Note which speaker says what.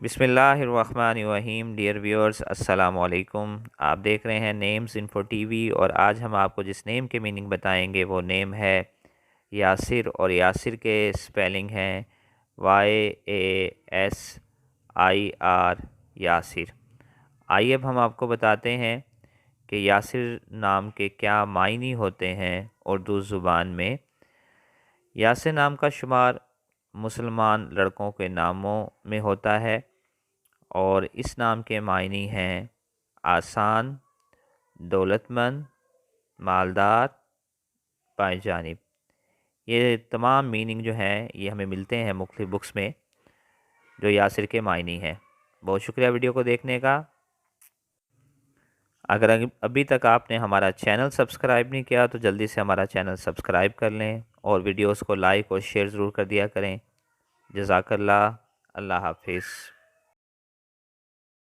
Speaker 1: بسم اللہ الرحمن الرحیم۔ ڈیئر ویورز، السلام علیکم۔ آپ دیکھ رہے ہیں نیمز انفو ٹی وی، اور آج ہم آپ کو جس نیم کے میننگ بتائیں گے وہ نیم ہے یاسر، اور یاسر کے سپیلنگ ہیں YASIR، یاسر۔ آئیے اب ہم آپ کو بتاتے ہیں کہ یاسر نام کے کیا معنی ہوتے ہیں اردو زبان میں۔ یاسر نام کا شمار مسلمان لڑکوں کے ناموں میں ہوتا ہے، اور اس نام کے معنی ہیں آسان، دولت مند، مالدار، بائیں جانب۔ یہ تمام میننگ جو ہیں یہ ہمیں ملتے ہیں مختلف بکس میں جو یاسر کے معنی ہیں۔ بہت شکریہ ویڈیو کو دیکھنے کا۔ اگر ابھی تک آپ نے ہمارا چینل سبسکرائب نہیں کیا تو جلدی سے ہمارا چینل سبسکرائب کر لیں، اور ویڈیوز کو لائک اور شیئر ضرور کر دیا کریں۔ جزاک اللہ۔ اللہ حافظ۔